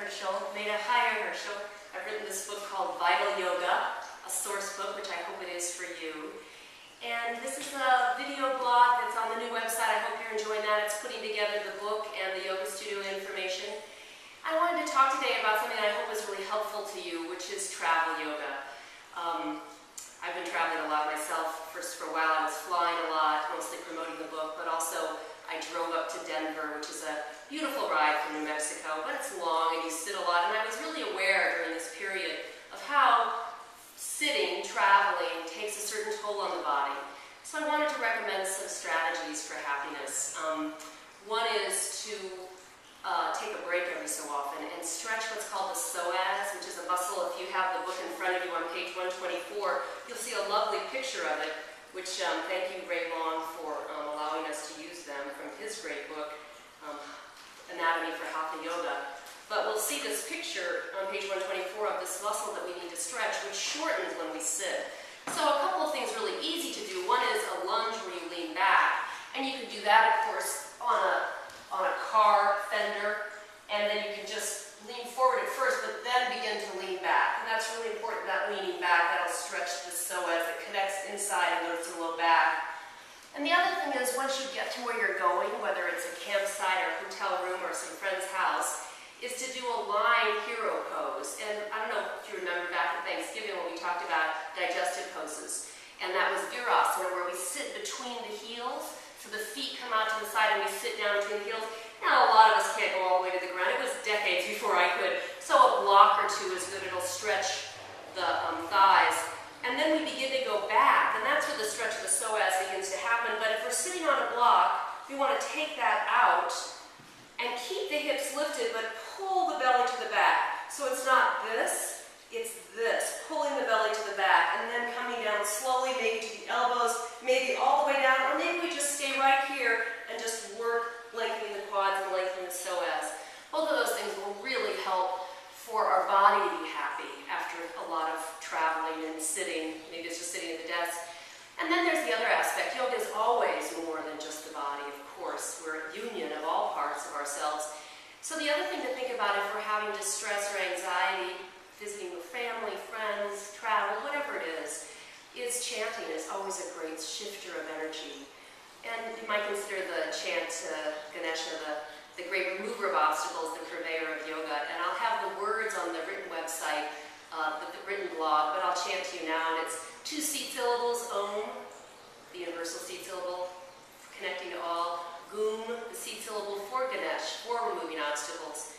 Meta, hi, Herschel. I've written this book called Vital Yoga, a source book, which I hope it is for you. And this is a video blog that's on the new website. I hope you're enjoying that. It's putting together the book and the yoga studio information. I wanted to talk today about something that I hope is really helpful to you, which is travel yoga. I've been traveling a lot myself. First, for a while, I was flying a lot, mostly promoting the book, but also I drove up to Denver, which is a beautiful ride from New Mexico, but it's long and you sit a lot. And I was really aware during this period of how sitting, traveling, takes a certain toll on the body. So I wanted to recommend some strategies for happiness. One is to take a break every so often and stretch what's called the psoas, which is a muscle. If you have the book in front of you on page 124, you'll see a lovely picture of it, which thank you, Ray Long, for allowing us to use them from his great book, Anatomy for Hatha Yoga. But we'll see this picture on page 124 of this muscle that we need to stretch, which shortens when we sit. So a couple of things really easy to do. One is a lunge where you lean back, and you can do that, of course, on a car fender, and then you can just lean forward at first, but then begin to lean back. And that's really important, that leaning back. That'll stretch the psoas. It connects inside and goes to the low back. And the other thing is, once you get to where you're going, whether it's a campsite or a hotel room or some friend's house, is to do a lying hero pose. And I don't know if you remember back at Thanksgiving when we talked about digestive poses. And that was virasana, where we sit between the heels, so the feet come out to the side and we sit down between the heels. Now, a lot of us can't go all the way to the ground. It was decades before I could. So a block or two is good. It'll stretch the thighs. And then we begin to go back, and that's where the stretch of the psoas begins to happen. But if we're sitting on a block, we want to take that out and keep the hips lifted, but pull the belly to the back. So it's not this, it's this, pulling the belly to the back, and then coming down slowly, maybe to the elbows, maybe all the way down, or maybe we just stay right here and just work lengthening the quads and lengthening the psoas. Both of those things will really help for our body to be happy after a lot of traveling and sitting. Maybe it's just sitting at the desk. And then there's the other aspect. Yoga is always more than just the body, of course. We're a union of all parts of ourselves. So the other thing to think about if we're having distress or anxiety, visiting with family, friends, travel, whatever it is chanting is always a great shifter of energy. And you might consider the chant Ganesha the great remover of obstacles, the purveyor of yoga. And I'll have the words on the written website, the written blog, but I'll chant to you now. And it's 2 seed syllables, Om, the universal seed syllable, connecting to all. Gum, the seed syllable for Ganesh, for removing obstacles.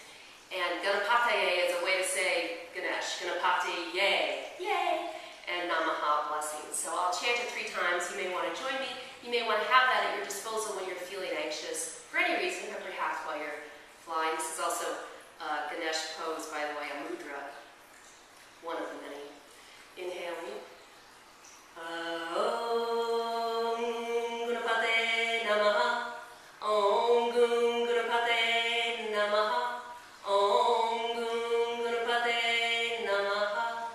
And Ganapataye is a way to say Ganesh. Ganapataye, yay, and Namaha, blessings. So I'll chant it 3 times. You may want to join me. You may want to have that at your disposal when you're feeling anxious for any reason, or perhaps while you're flying. This is also a Ganesh pose, by the way, a mudra, one of the many. Inhaling. Om Ganapate Namaha. Om Gung Ganapate Namaha. Om Gung Ganapate Namaha.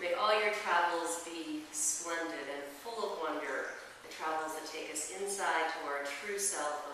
May all your travels be splendid and full of wonder. The travels that take us inside to our true self